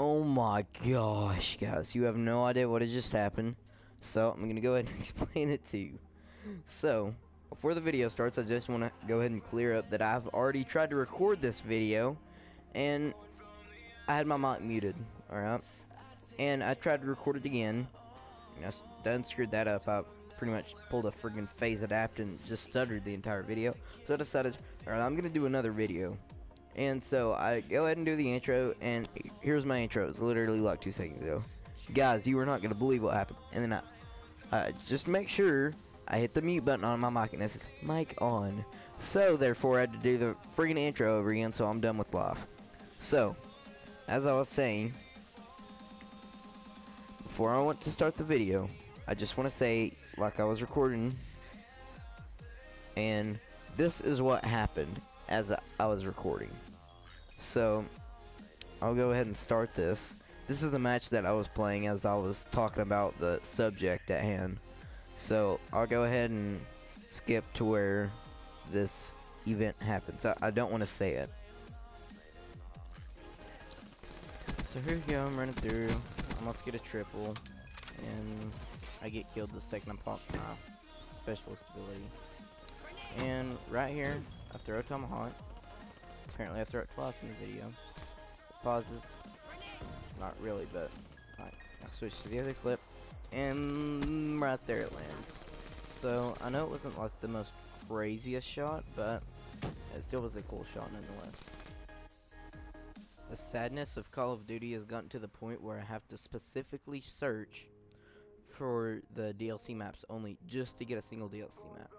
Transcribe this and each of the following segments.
Oh my gosh, guys, you have no idea what has just happened. So, I'm gonna go ahead and explain it to you. So, before the video starts, I just want to go ahead and clear up that I've already tried to record this video, and I had my mic muted, alright? And I tried to record it again, and I done screwed that up. I pretty much pulled a friggin' phase adapt and just stuttered the entire video. So I decided, alright, I'm gonna do another video. And so I go ahead and do the intro, and here's my intro. It's literally like 2 seconds ago. Guys, you are not gonna believe what happened. And then I just make sure I hit the mute button on my mic, and this is mic on. So therefore, I had to do the freaking intro over again. So I'm done with live. So, as I was saying, before I want to start the video, I just want to say, like I was recording, and this is what happened as I was recording. So, I'll go ahead and start this. This is the match that I was playing as I was talking about the subject at hand. So, I'll go ahead and skip to where this event happens. I don't want to say it. So here we go, I'm running through. I almost get a triple, and I get killed the second I pop my specialist ability. And right here, I throw a tomahawk. Apparently I throw it twice in the video. It pauses. Not really, but I switch to the other clip, and right there it lands. So I know it wasn't like the most craziest shot, but it still was a cool shot nonetheless. The sadness of Call of Duty has gotten to the point where I have to specifically search for the DLC maps only just to get a single DLC map.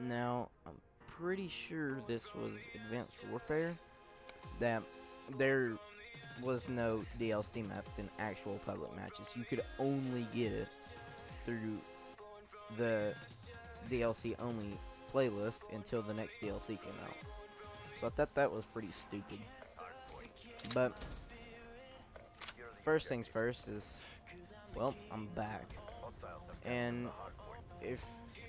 Now, I'm pretty sure this was Advanced Warfare, that there was no DLC maps in actual public matches. You could only get it through the DLC only playlist until the next DLC came out. So I thought that was pretty stupid. But first things first is, well, I'm back. And if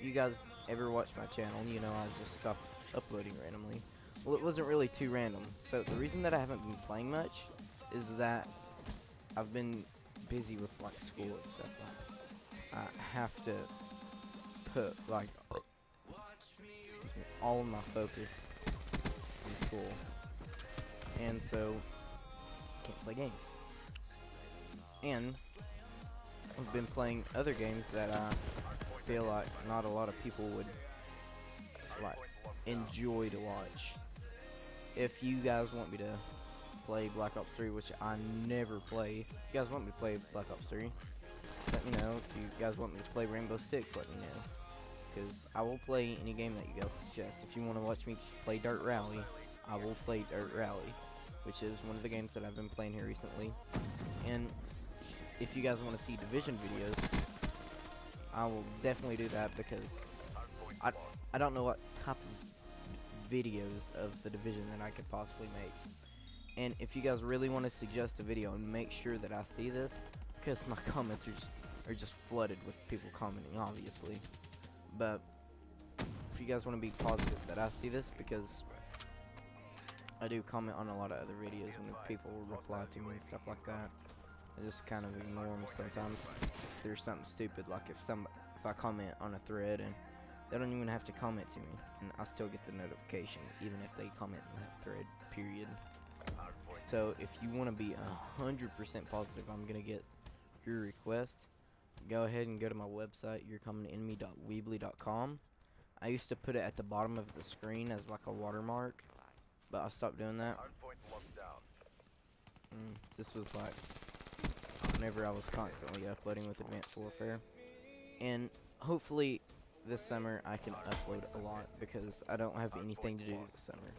you guys ever watch my channel, you know I just stopped uploading randomly. Well, it wasn't really too random. So the reason that I haven't been playing much is that I've been busy with like school and stuff. I have to put like all of my focus in school, and so I can't play games. And I've been playing other games that I feel like not a lot of people would like enjoy to watch. If you guys want me to play Black Ops 3, which I never play, if you guys want me to play Black Ops 3, let me know. If you guys want me to play Rainbow Six, let me know, because I will play any game that you guys suggest. If you want to watch me play Dirt Rally, I will play Dirt Rally, which is one of the games that I've been playing here recently. And if you guys want to see Division videos, I will definitely do that, because I don't know what type of videos of the Division that I could possibly make. And if you guys really want to suggest a video, and make sure that I see this, because my comments are just flooded with people commenting, obviously. But if you guys want to be positive that I see this, because I do comment on a lot of other videos when people reply to me and stuff like that. I just kind of ignore them sometimes. If there's something stupid, like if I comment on a thread and they don't even have to comment to me, and I still get the notification even if they comment in that thread, period. So if you want to be 100% positive I'm gonna get your request, go ahead and go to my website, yourcommonenemy.weebly.com. I used to put it at the bottom of the screen as like a watermark, but I stopped doing that. This was like whenever I was constantly uploading with Advanced Warfare. And hopefully this summer I can upload a lot, because I don't have anything to do this summer.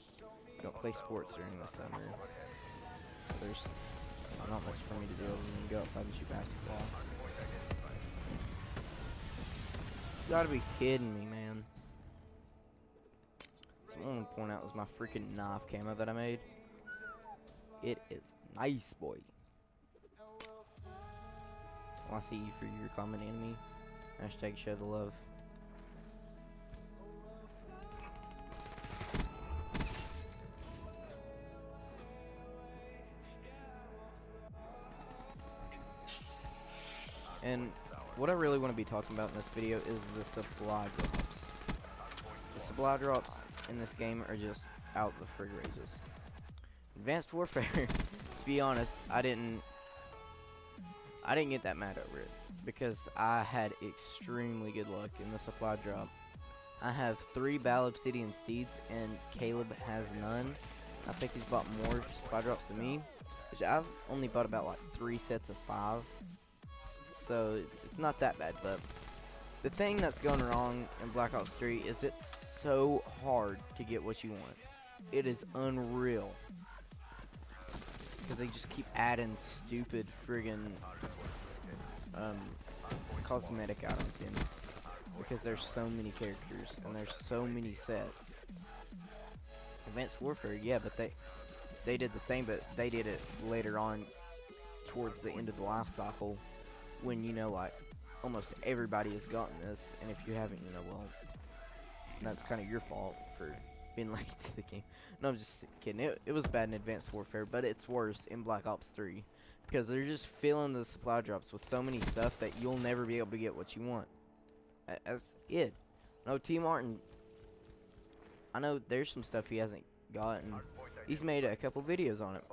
I don't play sports during the summer. There's not much for me to do other than go outside and shoot basketball. You gotta be kidding me, man. Someone want to point out is my freaking knife camo that I made. It is nice, boy. Well, I see you for your common enemy. Hashtag show the love. what I really want to be talking about in this video is the supply drops. The supply drops in this game are just out the frig rages. Advanced Warfare, to be honest, I didn't get that mad over it because I had extremely good luck in the supply drop. I have 3 Battle Obsidian Steeds and Caleb has none. I think he's bought more supply drops than me, which I've only bought about like 3 sets of 5. So it's not that bad, but the thing that's going wrong in Black Ops 3 is it's so hard to get what you want. It is unreal. Because they just keep adding stupid friggin' cosmetic items in. Because there's so many characters and there's so many sets. Advanced Warfare, yeah, but they did the same, but they did it later on towards the end of the life cycle, when, you know, like almost everybody has gotten this, and if you haven't, you know, well, that's kind of your fault for being late to the game. No, I'm just kidding. It was bad in Advanced Warfare, but it's worse in Black Ops 3 because they're just filling the supply drops with so many stuff that you'll never be able to get what you want. That's it. No, T. Martin, I know there's some stuff he hasn't gotten. He's made a couple videos on it.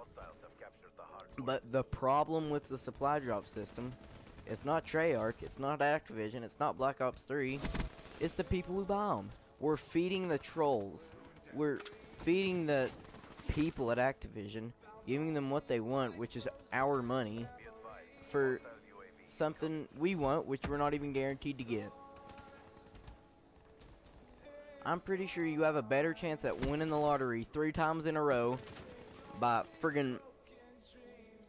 But the problem with the supply drop system, it's not Treyarch, it's not Activision, it's not Black Ops 3, it's the people who buy them. We're feeding the trolls. We're feeding the people at Activision, giving them what they want, which is our money, for something we want, which we're not even guaranteed to get. I'm pretty sure you have a better chance at winning the lottery 3 times in a row by friggin'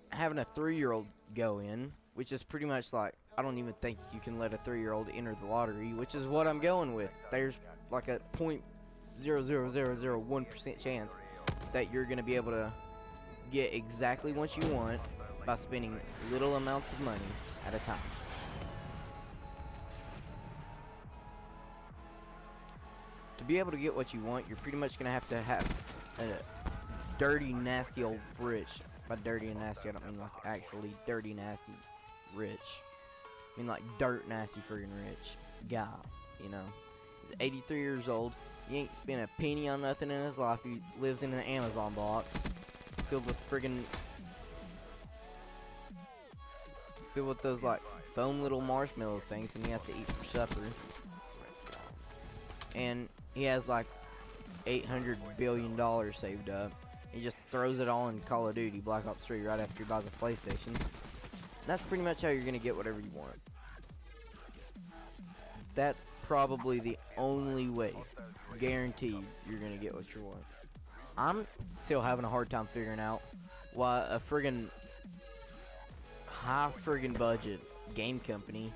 having a 3-year-old go in, which is pretty much like, I don't even think you can let a 3-year-old enter the lottery, which is what I'm going with. There's like a 0.00001% chance that you're gonna be able to get exactly what you want by spending little amounts of money at a time. To be able to get what you want, you're pretty much gonna have a dirty, nasty old rich. By dirty and nasty, I don't mean like actually dirty, nasty rich. I mean like dirt nasty friggin' rich guy, you know. He's 83 years old. He ain't spent a penny on nothing in his life. He lives in an Amazon box filled with friggin' those like foam little marshmallow things, and he has to eat for supper. And he has like $800 billion saved up. He just throws it all in Call of Duty Black Ops 3 right after he buys a PlayStation. That's pretty much how you're gonna get whatever you want. That's probably the only way, guaranteed, you're gonna get what you want. I'm still having a hard time figuring out why a friggin' high friggin' budget game company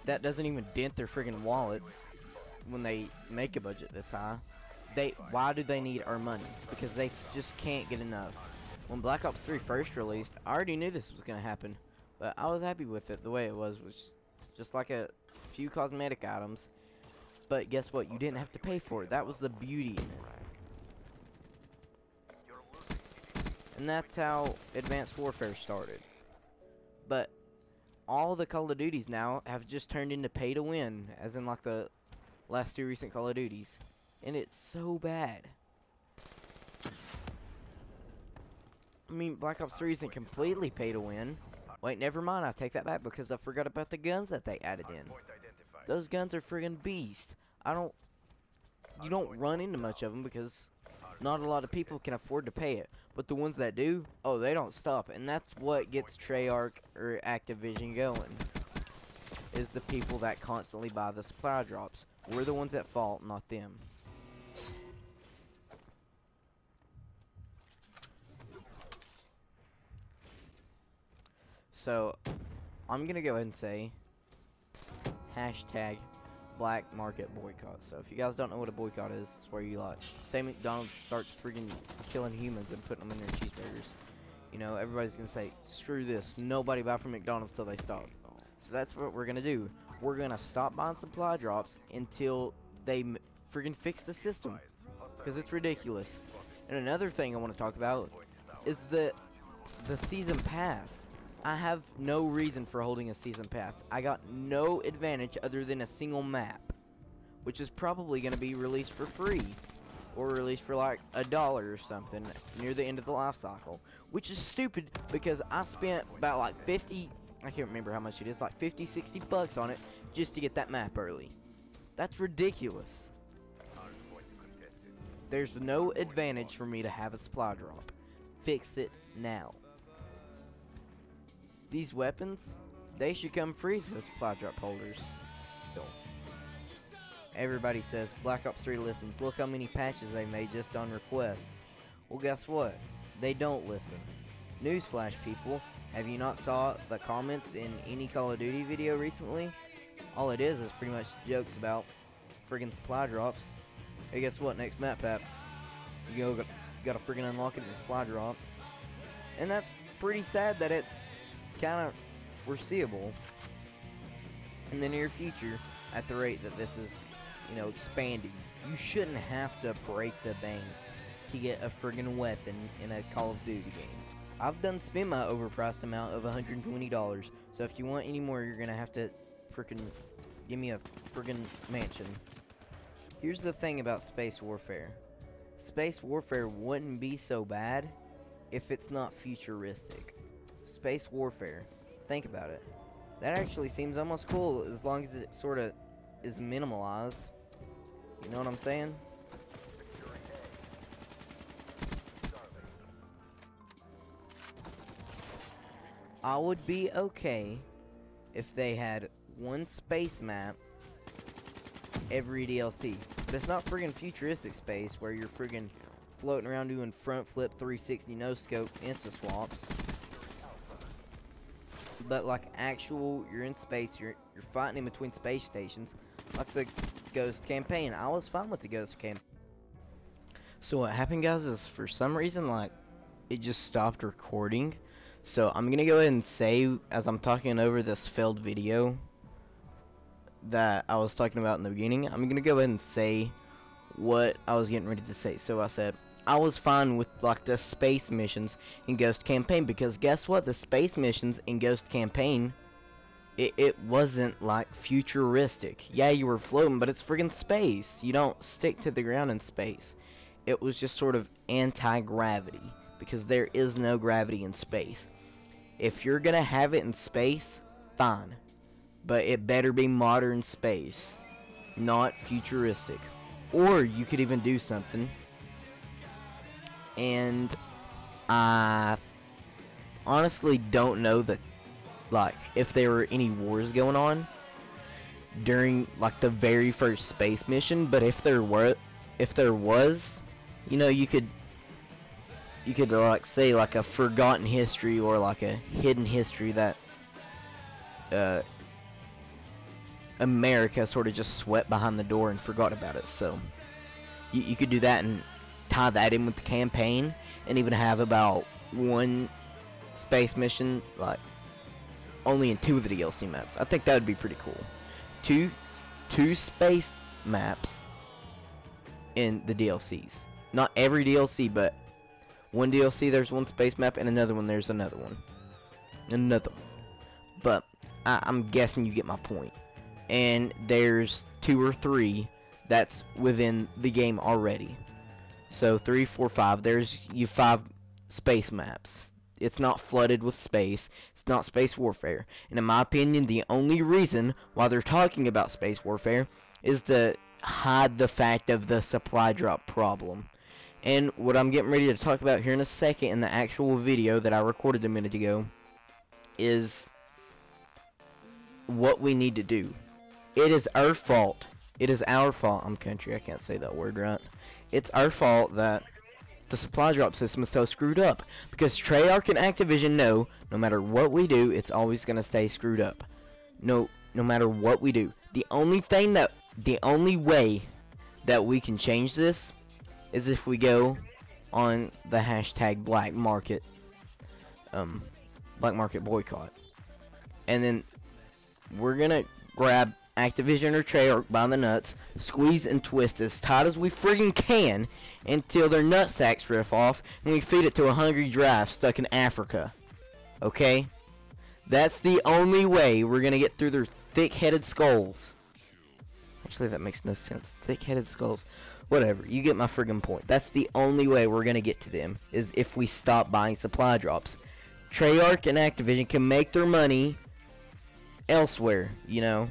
that doesn't even dent their friggin' wallets when they make a budget this high, why do they need our money? Because they just can't get enough. When Black Ops 3 first released, I already knew this was gonna happen, but I was happy with it the way it was just like a few cosmetic items. But guess what? You didn't have to pay for it. That was the beauty in it. And that's how Advanced Warfare started. But all the Call of Duties now have just turned into pay to win, as in like the last 2 recent Call of Duties. And it's so bad. I mean, Black Ops 3 isn't completely pay to win. Wait, never mind, I take that back because I forgot about the guns that they added in. Those guns are friggin' beast. You don't run into much of them because not a lot of people can afford to pay it. But the ones that do, oh, they don't stop. And that's what gets Treyarch or Activision going, is the people that constantly buy the supply drops. We're the ones at fault, not them. So, I'm gonna go ahead and say hashtag black market boycott. So if you guys don't know what a boycott is, it's where you like say McDonald's starts freaking killing humans and putting them in their cheeseburgers. You know, everybody's gonna say, screw this, nobody buy from McDonald's till they stop. So that's what we're gonna do. We're gonna stop buying supply drops until they freaking fix the system, because it's ridiculous. And another thing I want to talk about is the season pass. I have no reason for holding a season pass. I got no advantage other than a single map, which is probably going to be released for free, or released for like $1 or something near the end of the life cycle, which is stupid because I spent about like 50, I can't remember how much it is, like 50, 60 bucks on it just to get that map early. That's ridiculous. There's no advantage for me to have a supply drop. Fix it now. These weapons, they should come free for supply drop holders. Everybody says Black Ops 3 listens. Look how many patches they made just on requests. Well, guess what? They don't listen. Newsflash, people. Have you not saw the comments in any Call of Duty video recently? All it is pretty much jokes about friggin' supply drops. Hey, guess what? Next map app, you gotta friggin' unlock it in the supply drop. And that's pretty sad that it's kind of foreseeable in the near future at the rate that this is, you know, expanding. You shouldn't have to break the banks to get a friggin' weapon in a Call of Duty game. I've done spend my overpriced amount of $120, so if you want any more, you're gonna have to frickin' give me a friggin' mansion. Here's the thing about Space Warfare. Space Warfare wouldn't be so bad if it's not futuristic. Space Warfare, think about it. That actually seems almost cool as long as it sort of is minimalized. You know what I'm saying? I would be okay if they had one space map every DLC. But it's not friggin' futuristic space where you're friggin' floating around doing front flip 360 no scope insta swaps. But like actual, you're in space, you're fighting in between space stations, like the Ghost campaign. I was fine with the Ghost campaign. So what happened, guys, is for some reason, like, it just stopped recording. So I'm gonna go ahead and say, as I'm talking over this failed video that I was talking about in the beginning, I'm gonna go ahead and say what I was getting ready to say. So I said I was fine with like the space missions in Ghost campaign, because guess what? The space missions in Ghost campaign, it wasn't like futuristic. Yeah, you were floating, but it's friggin' space. You don't stick to the ground in space. It was just sort of anti-gravity, because there is no gravity in space. If you're gonna have it in space, fine, but it better be modern space, not futuristic. Or you could even do something, and I honestly don't know that, like, if there were any wars going on during like the very first space mission, but if there was, you know, you could like say like a forgotten history or like a hidden history that America sort of just swept behind the door and forgot about it. So you could do that and tie that in with the campaign, and even have about one space mission like only in 2 of the DLC maps. I think that would be pretty cool. Two space maps in the DLCs. Not every DLC, but one DLC there's one space map, and another one there's another one. But I'm guessing you get my point. And there's 2 or 3 that's within the game already. So 3, 4, 5. There's 5 space maps. It's not flooded with space. It's not space warfare. And in my opinion, the only reason why they're talking about space warfare is to hide the fact of the supply drop problem. And what I'm getting ready to talk about here in a second in the actual video that I recorded a minute ago is what we need to do. It is our fault. It is our fault. I'm country. I can't say that word right. It's our fault that the supply drop system is so screwed up, because Treyarch and Activision know no matter what we do, it's always going to stay screwed up. No matter what we do. The only way that we can change this is if we go on the hashtag black market boycott, and then we're gonna grab Activision or Treyarch by the nuts, squeeze and twist as tight as we friggin' can until their nutsacks riff off, and we feed it to a hungry giraffe stuck in Africa. Okay? That's the only way we're gonna get through their thick-headed skulls. Actually, that makes no sense. Thick-headed skulls. Whatever, you get my friggin' point. That's the only way we're gonna get to them, is if we stop buying supply drops. Treyarch and Activision can make their money elsewhere, you know.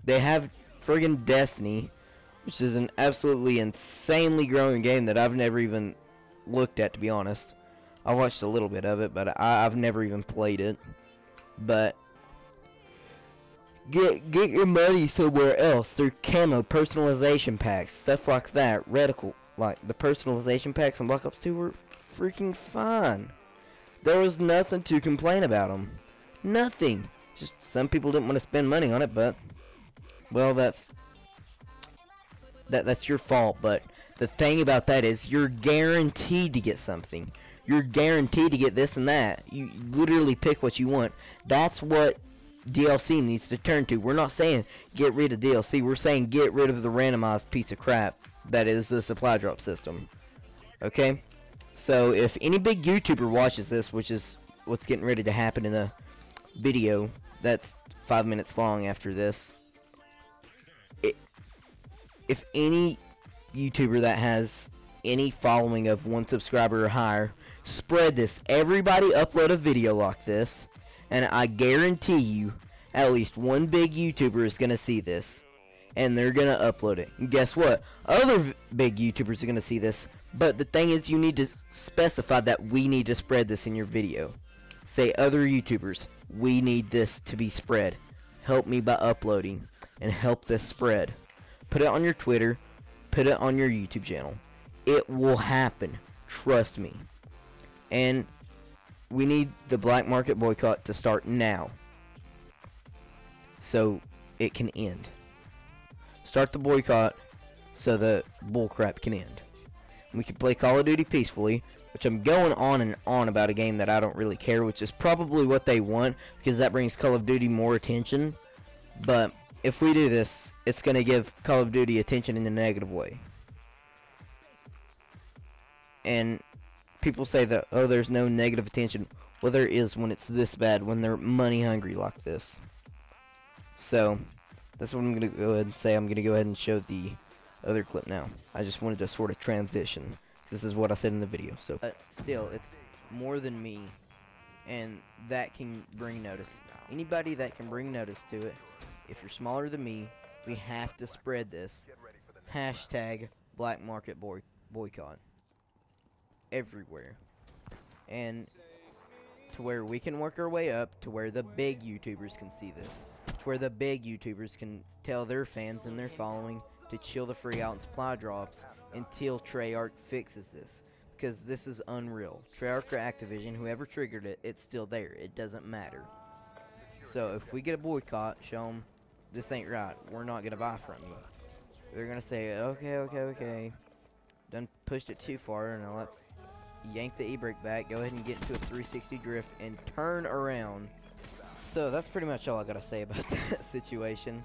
They have friggin' Destiny, which is an absolutely insanely growing game that I've never even looked at, to be honest. I watched a little bit of it, but I've never even played it. But get your money somewhere else through camo personalization packs, stuff like that. Reticle, like the personalization packs on Black Ops 2 were freaking fine. There was nothing to complain about them. Nothing. Just some people didn't want to spend money on it, but well, that's your fault. But the thing about that is you're guaranteed to get something. You're guaranteed to get this and that. You literally pick what you want. That's what DLC needs to turn to. We're not saying get rid of DLC. We're saying get rid of the randomized piece of crap that is the supply drop system. Okay? So if any big YouTuber watches this, which is what's getting ready to happen in the video that's 5 minutes long after this, if any YouTuber that has any following of 1 subscriber or higher, spread this. Everybody upload a video like this, and I guarantee you at least one big YouTuber is going to see this, and they're going to upload it. And guess what? Other big YouTubers are going to see this, but the thing is, you need to specify that we need to spread this in your video. Say, other YouTubers, we need this to be spread. Help me by uploading, and help this spread. Put it on your Twitter, put it on your YouTube channel. It will happen. Trust me. And we need the black market boycott to start now, so it can end. Start the boycott so the bullcrap can end. We can play Call of Duty peacefully, which I'm going on and on about a game that I don't really care, which is probably what they want, because that brings Call of Duty more attention. But if we do this, it's going to give Call of Duty attention in a negative way. And people say that, oh, there's no negative attention. Well, there is when it's this bad, when they're money hungry like this. So, that's what I'm going to go ahead and say. I'm going to go ahead and show the other clip now. I just wanted to sort of transition. This is what I said in the video. So, still, it's more than me. And that can bring notice. Anybody that can bring notice to it, if you're smaller than me, we have to spread this. Hashtag black market boycott. Everywhere. And to where we can work our way up to where the big YouTubers can see this. To where the big YouTubers can tell their fans and their following to chill the free out and supply drops until Treyarch fixes this. Because this is unreal. Treyarch or Activision, whoever triggered it, it's still there. It doesn't matter. So if we get a boycott, show them this ain't right. We're not going to buy from you. They're going to say, okay. Done pushed it too far. Now let's yank the e-brake back. Go ahead and get into a 360 drift and turn around. So that's pretty much all I got to say about that situation.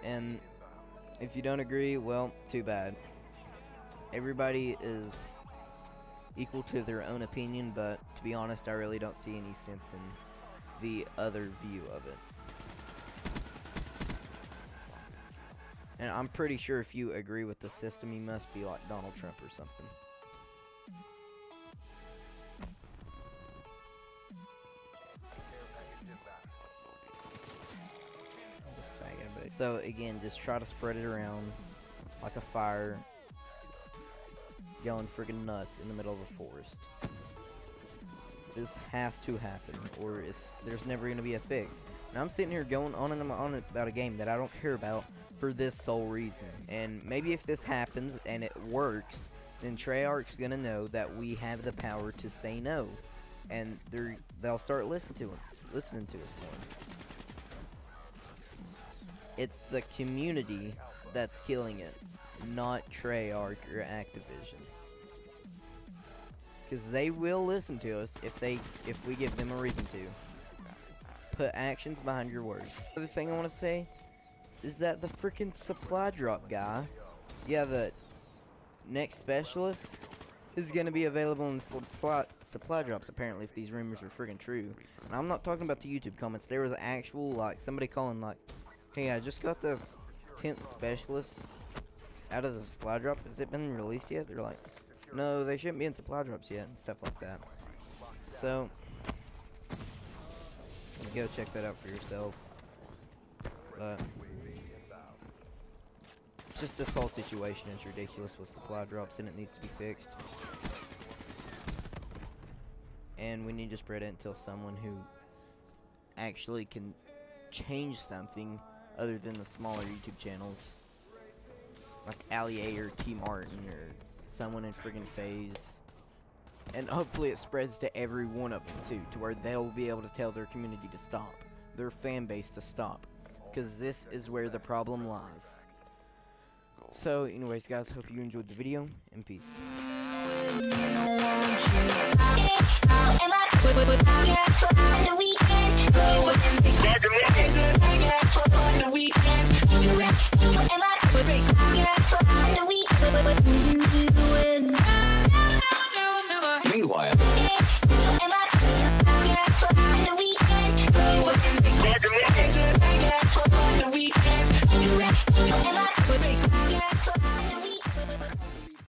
And if you don't agree, well, too bad. Everybody is equal to their own opinion, but to be honest, I really don't see any sense in the other view of it. And I'm pretty sure if you agree with the system, you must be like Donald Trump or something. So again, just try to spread it around like a fire, yelling friggin' nuts in the middle of a forest. This has to happen, or there's never going to be a fix. And I'm sitting here going on and on about a game that I don't care about for this sole reason. And maybe if this happens and it works, then Treyarch's going to know that we have the power to say no. And they'll start listening to us more. It's the community that's killing it, not Treyarch or Activision. Because they will listen to us if we give them a reason to. Put actions behind your words. The other thing I want to say is that the freaking supply drop guy, yeah, the next specialist, is going to be available in supply drops, apparently, if these rumors are friggin' true. And I'm not talking about the YouTube comments. There was actual, like, somebody calling, like, hey, I just got this 10th specialist out of the supply drop. Has it been released yet? They're like, no, they shouldn't be in supply drops yet, and stuff like that. So, go check that out for yourself. But just this whole situation is ridiculous with supply drops, and it needs to be fixed. And we need to spread it until someone who actually can change something other than the smaller YouTube channels, like Ali A or T Martin or someone in friggin' FaZe. And hopefully it spreads to every one of them too, to where they'll be able to tell their community to stop, their fan base to stop, because this is where the problem lies. So anyways guys, hope you enjoyed the video, and peace. We